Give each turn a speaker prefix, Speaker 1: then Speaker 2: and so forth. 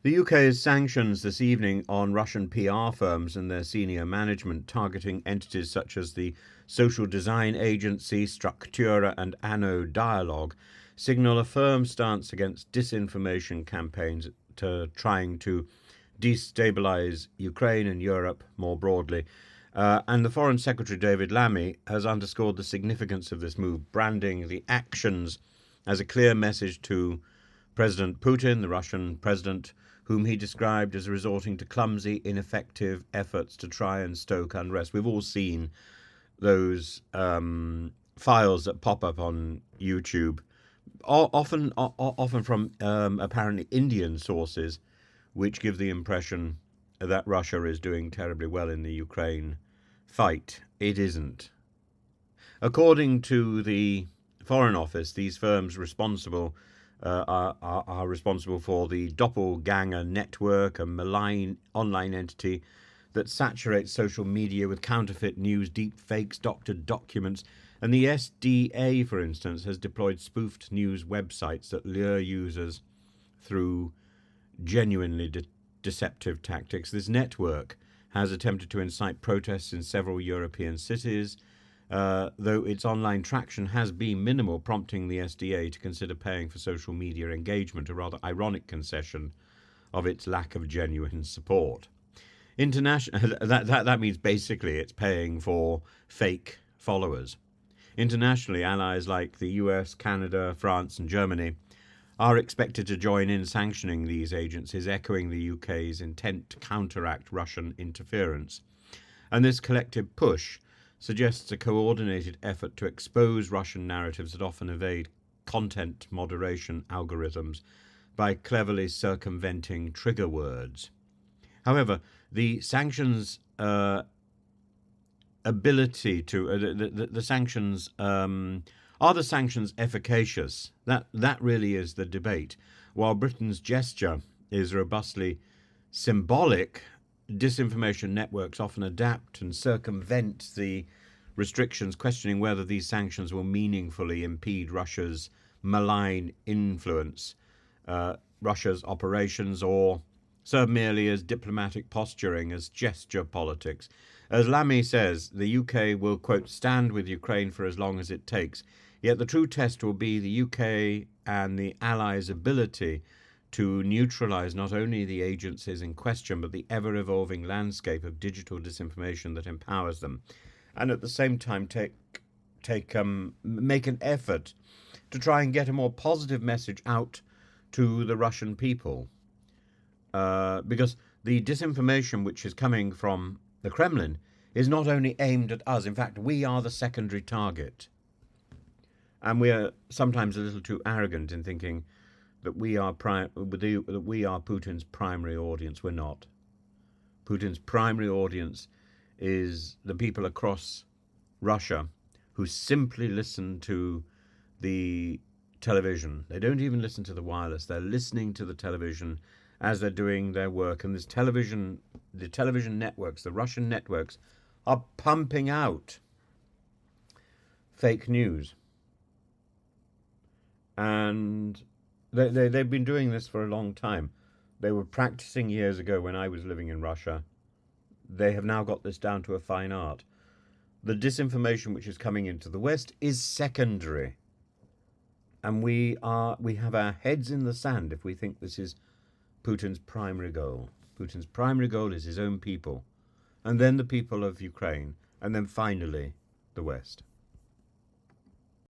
Speaker 1: The UK's sanctions this evening on Russian PR firms and their senior management, targeting entities such as the social design agency Structura and Anno Dialogue, signal a firm stance against disinformation campaigns trying to destabilise Ukraine and Europe more broadly. And the Foreign Secretary David Lammy has underscored the significance of this move, branding the actions as a clear message to President Putin, the Russian president, whom he described as resorting to clumsy, ineffective efforts to try and stoke unrest. We've all seen those files that pop up on YouTube, often from apparently Indian sources, which give the impression that Russia is doing terribly well in the Ukraine fight. It isn't. According to the Foreign Office, these firms responsible are responsible for the doppelganger network, a malign online entity that saturates social media with counterfeit news, deep fakes, doctored documents. And the SDA, for instance, has deployed spoofed news websites that lure users through genuinely deceptive tactics. This network has attempted to incite protests in several European cities, though its online traction has been minimal, prompting the SDA to consider paying for social media engagement, a rather ironic concession of its lack of genuine support. That means basically it's paying for fake followers. Internationally, allies like the US, Canada, France, and Germany are expected to join in sanctioning these agencies, echoing the UK's intent to counteract Russian interference. And this collective push suggests a coordinated effort to expose Russian narratives that often evade content moderation algorithms by cleverly circumventing trigger words. However, the sanctions ability to the sanctions are the sanctions efficacious? That really is the debate. While Britain's gesture is robustly symbolic, disinformation networks often adapt and circumvent the restrictions, questioning whether these sanctions will meaningfully impede Russia's malign influence, Russia's operations, or serve merely as diplomatic posturing, as gesture politics. As Lammy says, the UK will, quote, stand with Ukraine for as long as it takes. Yet the true test will be the UK and the Allies' ability to neutralise not only the agencies in question, but the ever-evolving landscape of digital disinformation that empowers them, and at the same time make an effort to try and get a more positive message out to the Russian people. Because the disinformation which is coming from the Kremlin is not only aimed at us, in fact, we are the secondary target. And we are sometimes a little too arrogant in thinking that we are Putin's primary audience. We're not. Putin's primary audience is the people across Russia who simply listen to the television. They don't even listen to the wireless. They're listening to the television as they're doing their work. And the television networks, the Russian networks, are pumping out fake news. And they've been doing this for a long time. They were practicing years ago when I was living in Russia. They have now got this down to a fine art. The disinformation which is coming into the West is secondary. And we have our heads in the sand if we think this is Putin's primary goal. Putin's primary goal is his own people, and then the people of Ukraine, and then finally the West.